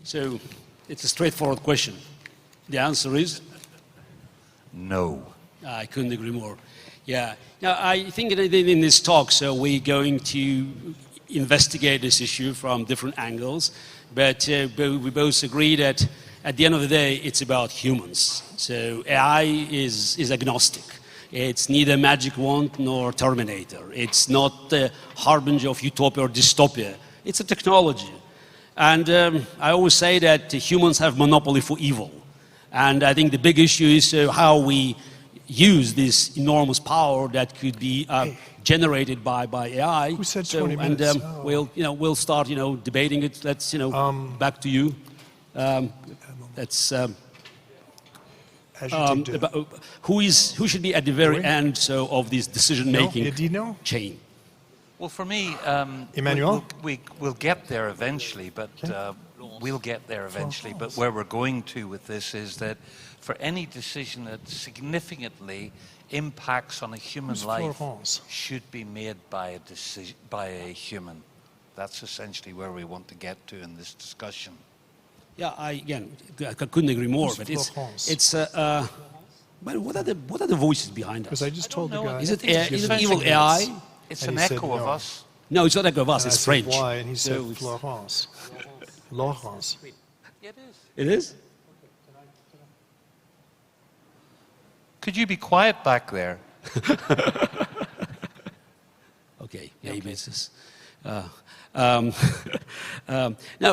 So it's a straightforward question. The answer is? No. I couldn't agree more. Yeah. Now, I think in this talk, so we're going to investigate this issue from different angles, but we both agree that at the end of the day, it's about humans. So AI is agnostic. It's neither magic wand nor Terminator. It's not the harbinger of utopia or dystopia. It's a technology. And I always say that humans have monopoly for evil. And I think the big issue is how we use this enormous power that could be generated by AI. Who said 20 minutes? And we'll start debating it. Let's back to you. That's who should be at the very end of this decision-making chain. Well, for me, Emmanuel? we'll get there eventually, but we'll get there eventually. But where we're going to with this is that for any decision that significantly impacts on a human life should be made by a human. That's essentially where we want to get to in this discussion. Yeah, I couldn't agree more. But it's but what are the voices behind us? Because I just told the guy. Is it evil AI? It's an echo of us. No, it's not echo of us. It's French. Why? And he said Florence. Laurence. It is. It is? Could you be quiet back there? Okay, maybe it's just. No,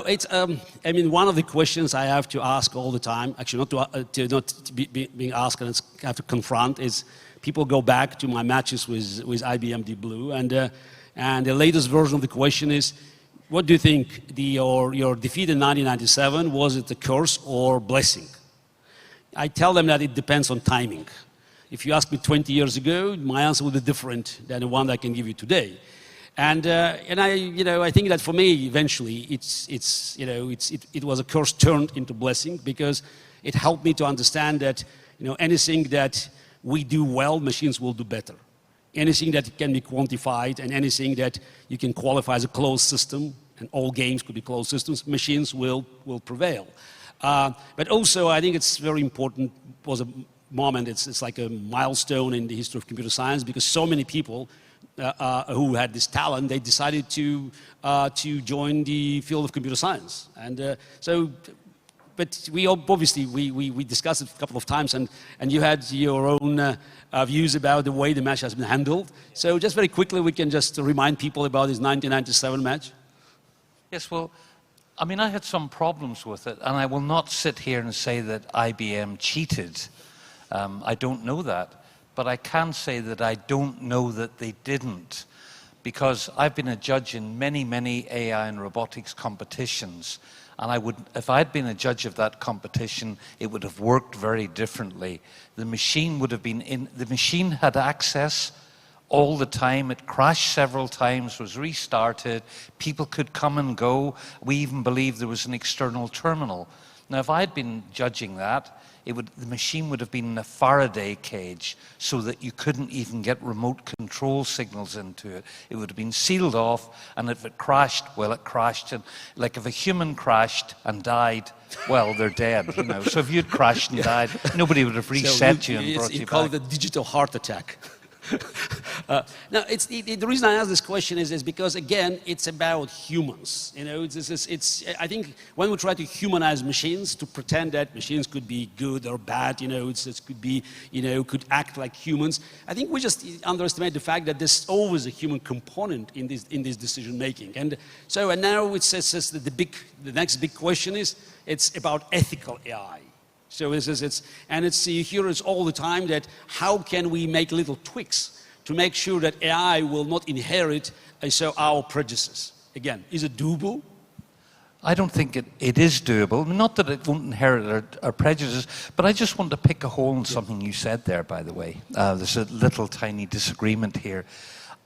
it's. I mean, one of the questions I have to ask all the time, actually not being asked and have to confront, is people go back to my matches with IBM Deep Blue, and the latest version of the question is, what do you think your defeat in 1997, was it a curse or blessing? I tell them that it depends on timing. If you asked me 20 years ago, my answer would be different than the one I can give you today. And I think that for me, eventually, it was a curse turned into blessing, because it helped me to understand that anything that we do well, machines will do better. Anything that can be quantified and anything that you can qualify as a closed system, and all games could be closed systems, machines will prevail. But also, I think it's very important, was a moment, it's like a milestone in the history of computer science, because so many people who had this talent, they decided to join the field of computer science. And but we obviously, we discussed it a couple of times, and you had your own views about the way the match has been handled. So just very quickly, we can just remind people about this 1997 match. Yes, well, I mean, I had some problems with it, and I will not sit here and say that IBM cheated. I don't know that. But I can say that I don't know that they didn't, because I've been a judge in many, many AI and robotics competitions, and if I'd been a judge of that competition, it would have worked very differently. The machine would have been the machine had access all the time. It crashed several times, was restarted. People could come and go. We even believed there was an external terminal. Now, if I'd been judging that, the machine would have been in a Faraday cage, so that you couldn't even get remote control signals into it. It would have been sealed off, and if it crashed, well, it crashed. And like if a human crashed and died, well, they're dead. So if you'd crashed and died, nobody would have reset you and brought you back. You call it a digital heart attack. Now, the reason I ask this question is because, again, it's about humans. I think when we try to humanize machines, to pretend that machines could be good or bad, could act like humans, I think we just underestimate the fact that there's always a human component in this decision making. And now it says that the next big question is, it's about ethical AI. So you hear it all the time, that how can we make little tweaks to make sure that AI will not inherit our prejudices? Again, is it doable? I don't think it is doable. Not that it won't inherit our prejudices, but I just want to pick a hole in something you said there, by the way. There's a little tiny disagreement here.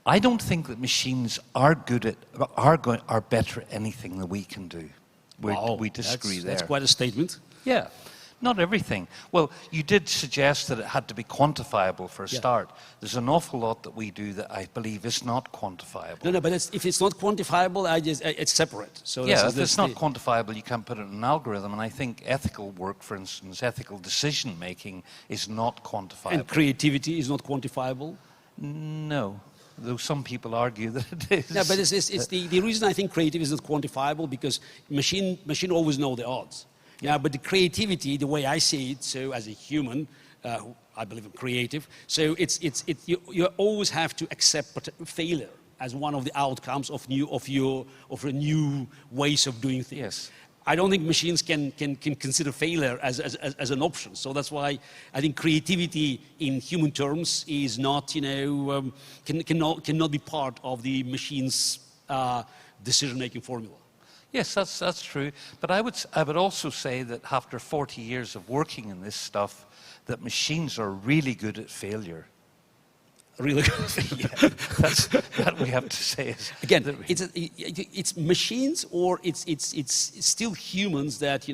I don't think that machines are better at anything that we can do. We disagree there. That's quite a statement. Yeah. Not everything. Well, you did suggest that it had to be quantifiable for a start. There's an awful lot that we do that I believe is not quantifiable. No, but if it's not quantifiable, it's separate. So yeah, if it's not quantifiable, you can't put it in an algorithm. And I think ethical work, for instance, ethical decision-making is not quantifiable. And creativity is not quantifiable? No. Though some people argue that it is. No, but it's the reason I think creativity is not quantifiable, because machine always know the odds. Yeah, but the creativity, the way I see it, so as a human, I believe I'm creative, so you always have to accept failure as one of the outcomes of new ways of doing things. Yes. I don't think machines can consider failure as an option. So that's why I think creativity in human terms is not, cannot be part of the machine's decision-making formula. Yes, that's true. But I would also say that after 40 years of working in this stuff, that machines are really good at failure. Really good. Yeah, that we have to say. Again, it's machines, or it's still humans that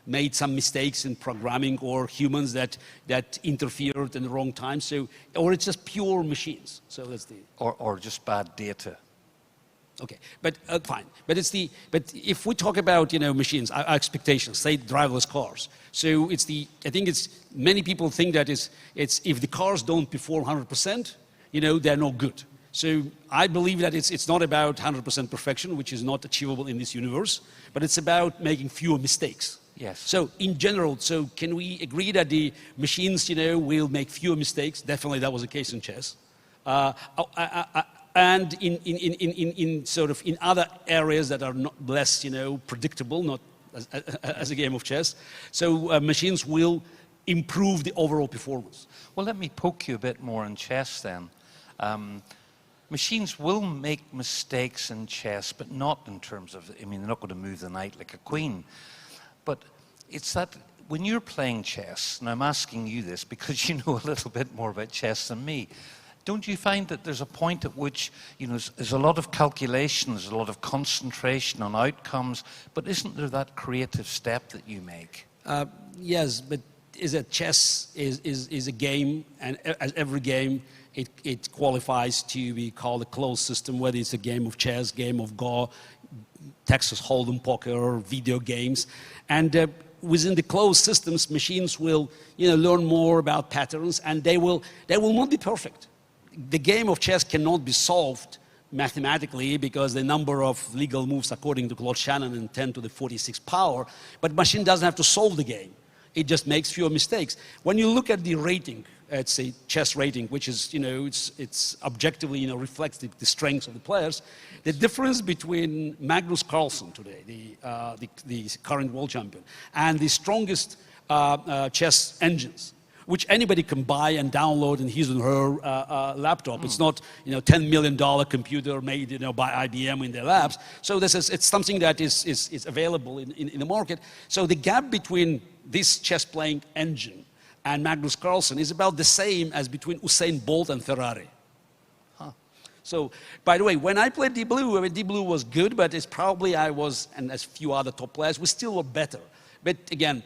made some mistakes in programming, or humans that interfered in the wrong time. So, or it's just pure machines. So that's the or just bad data. Okay, but fine. But if we talk about machines, our expectations, say driverless cars. So I think many people think that it's if the cars don't perform 100%, they're not good. So I believe that it's not about 100% perfection, which is not achievable in this universe, but it's about making fewer mistakes. Yes. So in general, can we agree that the machines, will make fewer mistakes? Definitely, that was the case in chess. And in other areas that are not less, predictable, not as a game of chess. So machines will improve the overall performance. Well, let me poke you a bit more in chess then. Machines will make mistakes in chess, but not in terms of, they're not going to move the knight like a queen. But it's that when you're playing chess, and I'm asking you this because you know a little bit more about chess than me, don't you find that there's a point at which, there's a lot of calculation, there's a lot of concentration on outcomes, but isn't there that creative step that you make? Yes, but chess is a game, and as every game, it qualifies to be called a closed system, whether it's a game of chess, game of Go, Texas Hold'em poker, video games. And within the closed systems, machines will learn more about patterns, and they will not be perfect. The game of chess cannot be solved mathematically because the number of legal moves, according to Claude Shannon, in 10 to the 46 power, but machine doesn't have to solve the game. It just makes fewer mistakes. When you look at the rating, it's a chess rating, which is, it's objectively, reflects the strengths of the players. The difference between Magnus Carlsen today, the current world champion, and the strongest chess engines, which anybody can buy and download in his or her laptop. It's not, $10 million computer made, by IBM in their labs. So it's something that is available in the market. So the gap between this chess-playing engine and Magnus Carlsen is about the same as between Usain Bolt and Ferrari. So, by the way, when I played Deep Blue, Deep Blue was good, but it's probably I was, and as few other top players, we still were better. But again,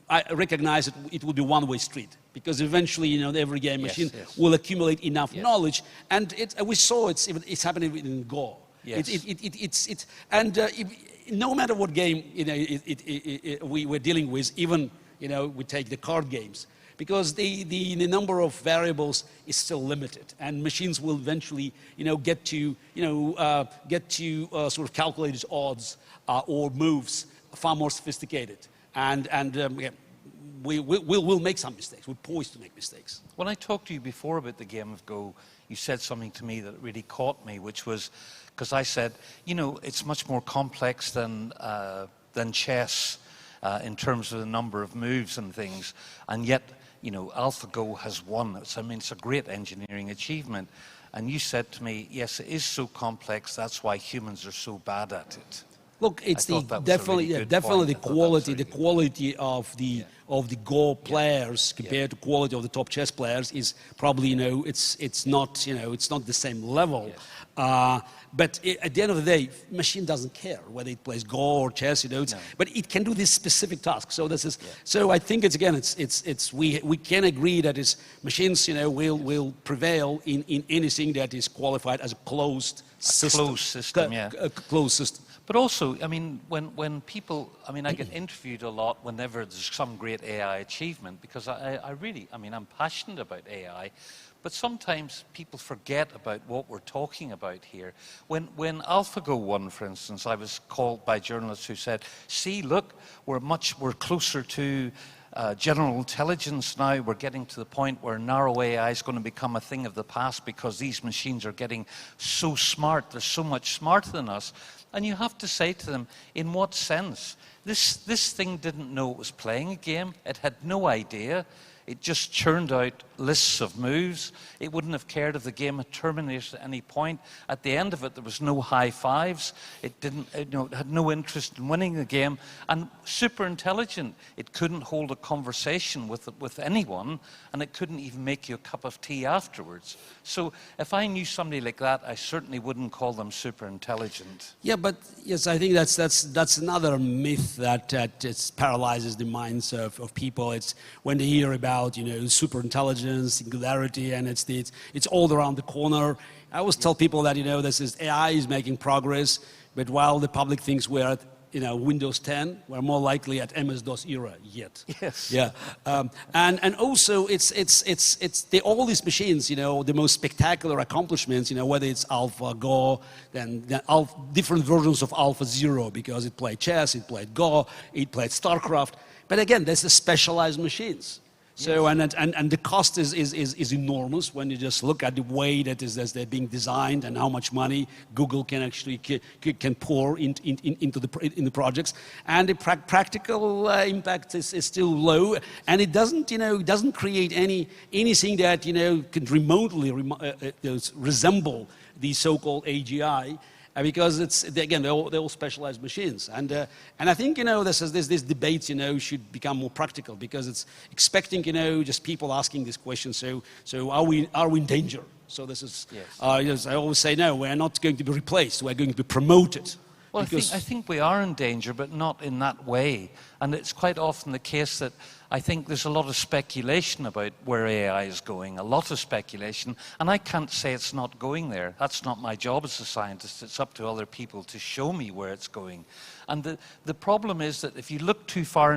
I recognize that it will be one-way street, because eventually, every game machine will accumulate enough knowledge, and we saw it's happening in Go. Yes. No matter what game we're dealing with, even we take the card games, because the number of variables is still limited, and machines will eventually get to sort of calculated odds or moves far more sophisticated. We'll make some mistakes. We're poised to make mistakes. When I talked to you before about the game of Go, you said something to me that really caught me, which was, because I said, it's much more complex than chess in terms of the number of moves and things, and yet, AlphaGo has won. It's a great engineering achievement. And you said to me, yes, it is so complex, that's why humans are so bad at it. Look, it's I thought that was a definitely really good definitely point. the I thought that was quality really the good. quality of the Go players compared to quality of the top chess players is probably it's not it's not the same level. Yes. But at the end of the day, machine doesn't care whether it plays Go or chess. But it can do this specific task. So this is so I think it's we can agree that machines will prevail in anything that is qualified as a closed system. Closed system, yeah. A closed system. But also, I mean, when people, I mean, I get interviewed a lot whenever there's some great AI achievement, because I really, I mean, I'm passionate about AI, but sometimes people forget about what we're talking about here. When AlphaGo won, for instance, I was called by journalists who said, see, look, we're closer to general intelligence now. We're getting to the point where narrow AI is going to become a thing of the past because these machines are getting so smart. They're so much smarter than us. And you have to say to them, in what sense? This thing didn't know it was playing a game. It had no idea. It just churned out lists of moves. It wouldn't have cared if the game had terminated at any point. At the end of it, there was no high fives. It had no interest in winning the game. And super intelligent. It couldn't hold a conversation with anyone, and it couldn't even make you a cup of tea afterwards. So if I knew somebody like that, I certainly wouldn't call them super intelligent. Yeah, but yes, I think that's another myth that paralyzes the minds of people. It's when they hear about super intelligence, singularity, and it's all around the corner. I always tell people that this is AI is making progress, but while the public thinks we're at Windows 10, we're more likely at MS-DOS era yet. Yes. Yeah. And also all these machines, the most spectacular accomplishments, whether it's AlphaGo, then different versions of AlphaZero, because it played chess, it played Go, it played StarCraft. But again, there's the specialized machines. So and the cost is enormous when you just look at the way that they're being designed and how much money Google can actually can pour into the projects, and the practical impact is still low, and it doesn't create anything that can remotely resemble the so-called AGI. Because they're all specialized machines, and I think this debate should become more practical, because it's expecting just people asking this question. So are we in danger? So this is I always say no, we're not going to be replaced. We're going to be promoted. Well, I think we are in danger, but not in that way. And it's quite often the case that I think there's a lot of speculation about where AI is going, a lot of speculation, and I can't say it's not going there. That's not my job as a scientist. It's up to other people to show me where it's going. And the problem is that if you look too far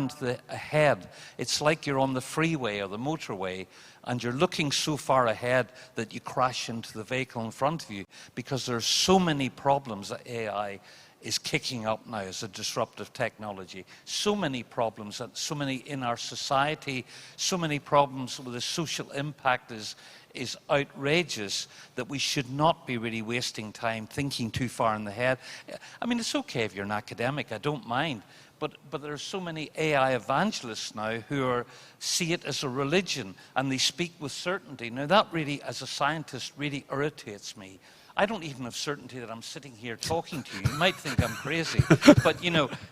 ahead, it's like you're on the freeway or the motorway, and you're looking so far ahead that you crash into the vehicle in front of you, because there are so many problems that AI is kicking up now as a disruptive technology. So many problems, and so many in our society, so many problems with the social impact is outrageous, that we should not be really wasting time thinking too far in the head. I mean, it's okay if you're an academic, I don't mind, but there are so many AI evangelists now who see it as a religion, and they speak with certainty. Now that really, as a scientist, really irritates me. I don't even have certainty that I'm sitting here talking to you. You might think I'm crazy, but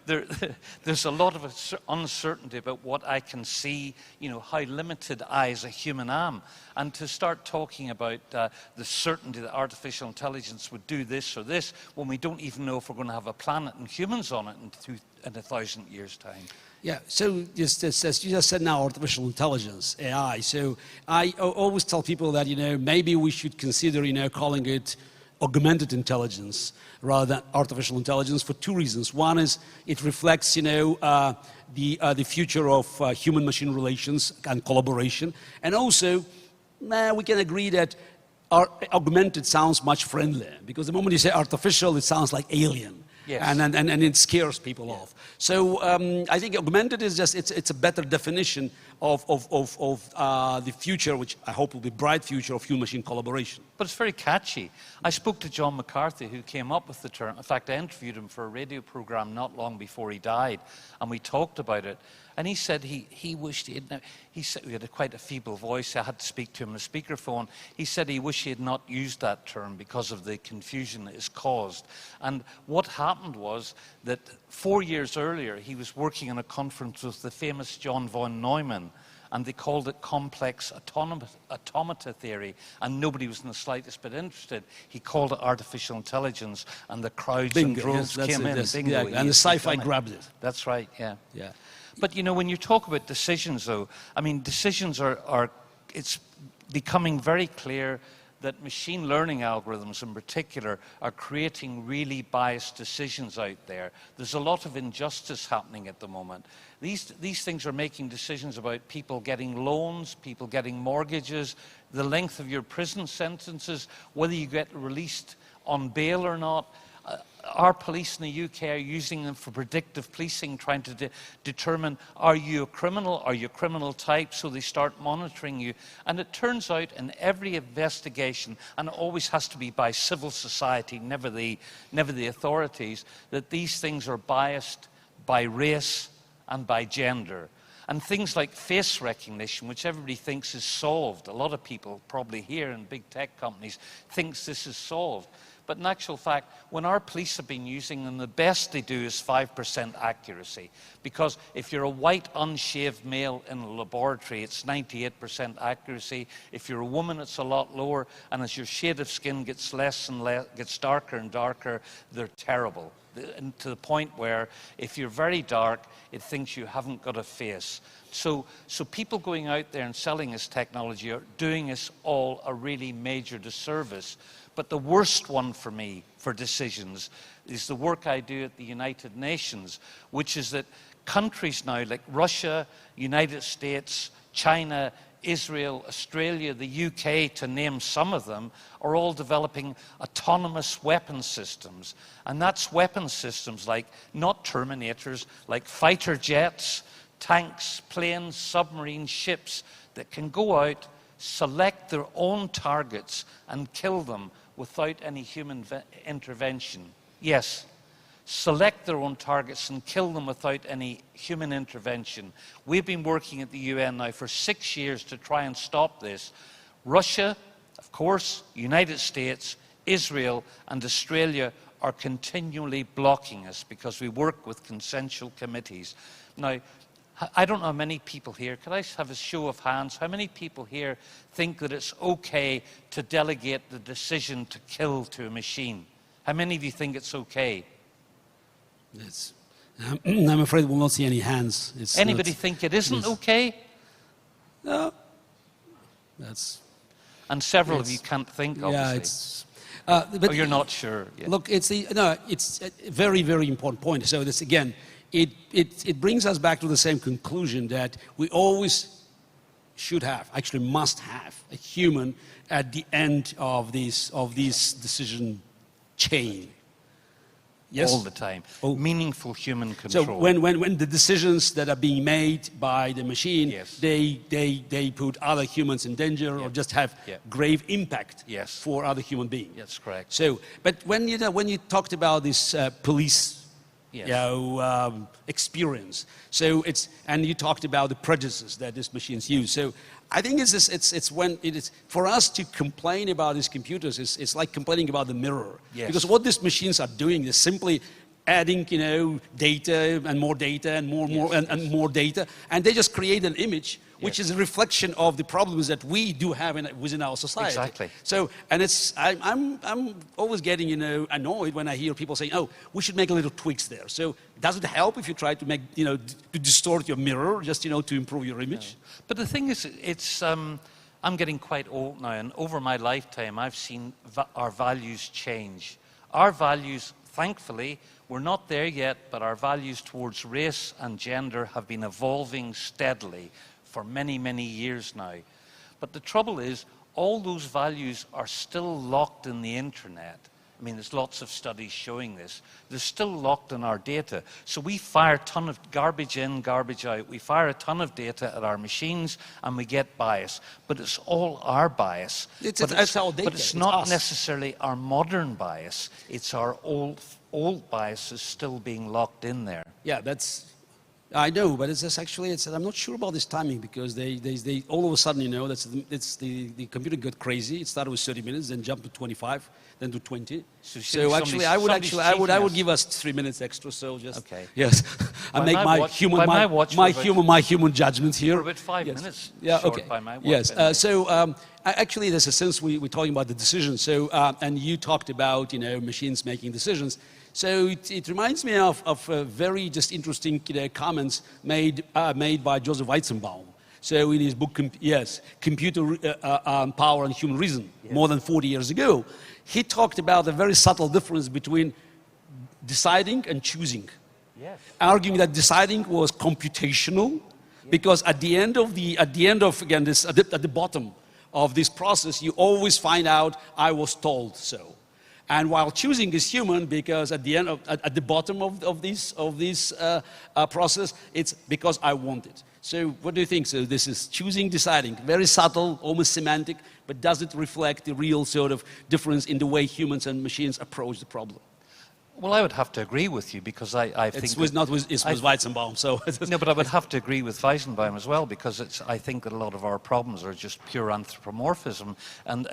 there's a lot of uncertainty about what I can see, how limited I as a human am. And to start talking about the certainty that artificial intelligence would do this or this, when we don't even know if we're going to have a planet and humans on it in 1,000 years' time. Yeah, so just as you just said now, artificial intelligence, AI. So I always tell people that, maybe we should consider, calling it augmented intelligence rather than artificial intelligence, for two reasons. One is it reflects, the future of human-machine relations and collaboration. And also, we can agree that augmented sounds much friendlier, because the moment you say artificial, it sounds like alien. Yes. And it scares people off. So I think augmented is it's a better definition of the future, which I hope will be bright future of human-machine collaboration. But it's very catchy. I spoke to John McCarthy, who came up with the term. In fact, I interviewed him for a radio program not long before he died, and we talked about it. And he said he wished he had, he said, he had quite a feeble voice, I had to speak to him on a speakerphone. He said he wished he had not used that term because of the confusion it has caused. And what happened was that 4 years earlier, he was working in a conference with the famous John von Neumann, and they called it complex automata theory, and nobody was in the slightest bit interested. He called it artificial intelligence, and the crowds and droves came in. Bingo, yeah, and the sci-fi grabbed it. That's right, yeah. Yeah. But you know, when you talk about decisions, though, I mean, decisions it's becoming very clear that machine learning algorithms in particular are creating really biased decisions out there. There's a lot of injustice happening at the moment. These things are making decisions about people getting loans, people getting mortgages, the length of your prison sentences, whether you get released on bail or not. Our police in the UK are using them for predictive policing, trying to determine, are you a criminal, are you a criminal type, so they start monitoring you. And it turns out in every investigation, and it always has to be by civil society, never the authorities, that these things are biased by race and by gender. And things like face recognition, which everybody thinks is solved. A lot of people, probably here in big tech companies, thinks this is solved. But in actual fact, when our police have been using them, the best they do is 5% accuracy. Because if you're a white, unshaved male in a laboratory, it's 98% accuracy. If you're a woman, it's a lot lower. And as your shade of skin gets less and less, gets darker and darker, they're terrible. And to the point where if you're very dark, it thinks you haven't got a face. So people going out there and selling this technology are doing us all a really major disservice. But the worst one for me, for decisions, is the work I do at the United Nations, which is that countries now like Russia, United States, China, Israel, Australia, the UK, to name some of them, are all developing autonomous weapon systems. And that's weapon systems like, not Terminators, like fighter jets, tanks, planes, submarine ships that can go out, select their own targets and kill them without any human intervention. Yes, select their own targets and kill them without any human intervention. We've been working at the UN now for 6 years to try and stop this. Russia, of course, United States, Israel, and Australia are continually blocking us because we work with consensual committees. Now, I don't know how many people here, could I have a show of hands, how many people here think that it's okay to delegate the decision to kill to a machine? How many of you think it's okay? I'm afraid we'll not see any hands. Anybody think it isn't okay? No. And several of you can't think, obviously. Yeah, but you're not sure. Yeah. Look, it's a very, very important point. So this, again, it brings us back to the same conclusion that we always should have, actually must have, a human at the end of this decision chain. Yes? All the time. Meaningful human control. So when the decisions that are being made by the machine, yes, they put other humans in danger, or just have grave impact, yes, for other human beings. That's correct. So, but when you talked about this police, yes, experience, so and you talked about the prejudices that these machines use. So I think it's when it is for us to complain about these computers. It's like complaining about the mirror, yes, because what these machines are doing is simply adding, data and more data and more and more data, and they just create an image which is a reflection of the problems that we do have within our society. Exactly. So, and I'm always getting annoyed when I hear people saying, "Oh, we should make a little tweaks there." So, does it help if you try to make to distort your mirror just to improve your image? No. But the thing is, I'm getting quite old now, and over my lifetime, I've seen our values change. Our values, thankfully, we're not there yet, but our values towards race and gender have been evolving steadily for many, many years now. But the trouble is, all those values are still locked in the internet. I mean, there's lots of studies showing this. They're still locked in our data. So we fire a ton of garbage in, garbage out. We fire a ton of data at our machines, and we get bias. But it's all our bias. It's not necessarily our modern bias. It's our old biases still being locked in there. Yeah, that's I know, but it's just actually, I'm not sure about this timing because they all of a sudden, you know, the computer got crazy. It started with 30 minutes, then jumped to 25, then to 20. So actually, I would give us 3 minutes extra. So just okay. Yes, I make my human judgment here. For about 5 minutes. Yeah. Short Okay. by my watch, Yes. anyway. Actually, there's a sense we're talking about the decision. So and you talked about, you know, machines making decisions. So it reminds me of very just interesting, you know, comments made by Joseph Weizenbaum. So in his book, Computer Power and Human Reason, more than 40 years ago, he talked about a very subtle difference between deciding and choosing. Yes. Arguing that deciding was computational, because at the end of again this at the bottom of this process, you always find out I was told so. And while choosing is human, because at the end at the bottom of this process, it's because I want it. So what do you think? So this is choosing, deciding, very subtle, almost semantic, but does it reflect the real sort of difference in the way humans and machines approach the problem? Well, I would have to agree with you because I think... It was Weizenbaum, so... No, but I would have to agree with Weizenbaum as well because I think that a lot of our problems are just pure anthropomorphism. And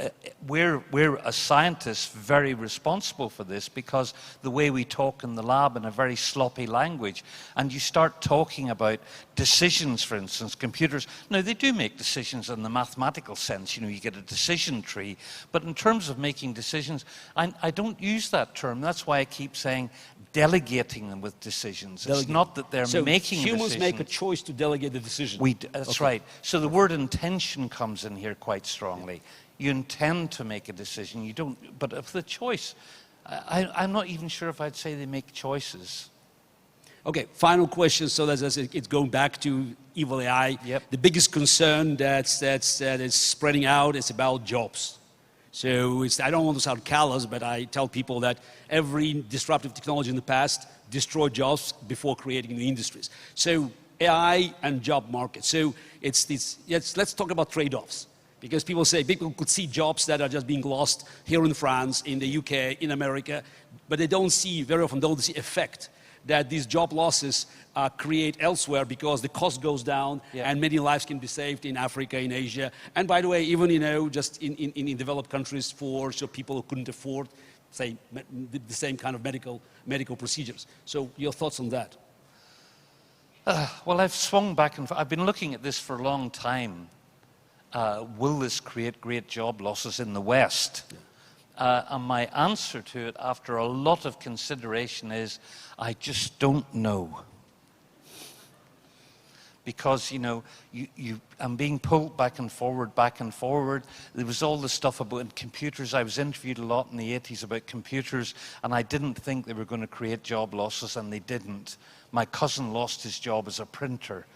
we're as scientists very responsible for this because the way we talk in the lab in a very sloppy language, and you start talking about decisions, for instance, computers. Now, they do make decisions in the mathematical sense. You know, you get a decision tree. But in terms of making decisions, I don't use that term. That's why I keep saying delegating them with decisions. It's not that they're making humans decisions. make a choice to delegate the decision. That's right. So the word intention comes in here quite strongly. You intend to make a decision. You don't. But if the choice, I'm not even sure if I'd say they make choices. Okay, final question. So it's going back to evil AI. Yep. The biggest concern that is spreading out is about jobs. So I don't want to sound callous, but I tell people that every disruptive technology in the past destroyed jobs before creating new industries. So AI and job market. So let's talk about trade-offs. Because people could see jobs that are just being lost here in France, in the UK, in America, but they very often don't see effect that these job losses create elsewhere because the cost goes down and many lives can be saved in Africa, in Asia. And by the way, even, you know, just in developed countries so people who couldn't afford, say, the same kind of medical procedures. So your thoughts on that? Well, I've swung back and forth. I've been looking at this for a long time. Will this create great job losses in the West? Yeah. And my answer to it, after a lot of consideration, is I just don't know. Because, you know, I'm being pulled back and forward. There was all this stuff about computers. I was interviewed a lot in the 80s about computers, and I didn't think they were going to create job losses, and they didn't. My cousin lost his job as a printer,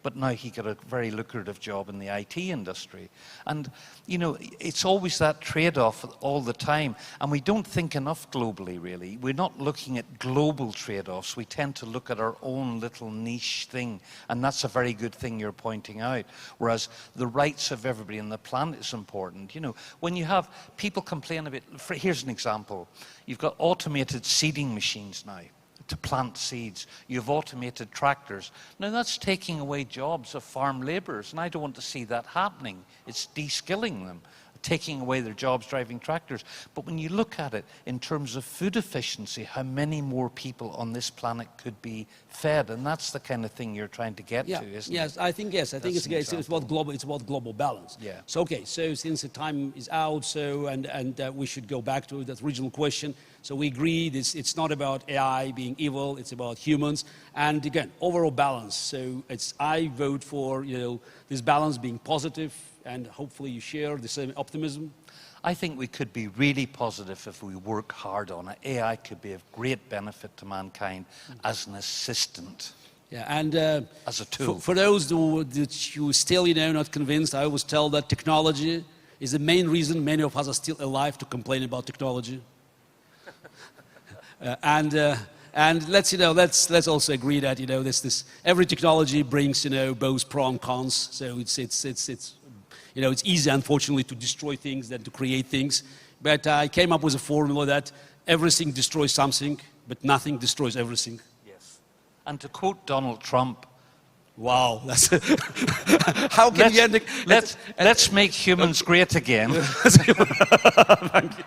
but now he got a very lucrative job in the IT industry. And, you know, it's always that trade-off all the time. And we don't think enough globally, really. We're not looking at global trade-offs. We tend to look at our own little niche thing. And that's a very good thing you're pointing out. Whereas the rights of everybody on the planet is important. You know, when you have people complain about, here's an example. You've got automated seeding machines now to plant seeds. You've automated tractors. Now that's taking away jobs of farm labourers, and I don't want to see that happening. It's de-skilling them, taking away their jobs driving tractors. But when you look at it in terms of food efficiency, how many more people on this planet could be fed? And that's the kind of thing you're trying to get to, isn't it? I think it's about global balance. Yeah. So okay, so since the time is out, and we should go back to that original question. So we agreed it's not about AI being evil, it's about humans. And again, overall balance. So I vote for, you know, this balance being positive, and hopefully you share the same optimism. I think we could be really positive if we work hard on it. AI could be of great benefit to mankind as an assistant. Yeah, and as a tool. For those who still, you know, not convinced, I always tell that technology is the main reason many of us are still alive to complain about technology. And let's also agree that, you know, every technology brings, you know, both pros and cons. So it's you know, it's easy, unfortunately, to destroy things than to create things. But I came up with a formula that everything destroys something, but nothing destroys everything. Yes. And to quote Donald Trump, wow, that's how can you end let's make humans great again. Thank you.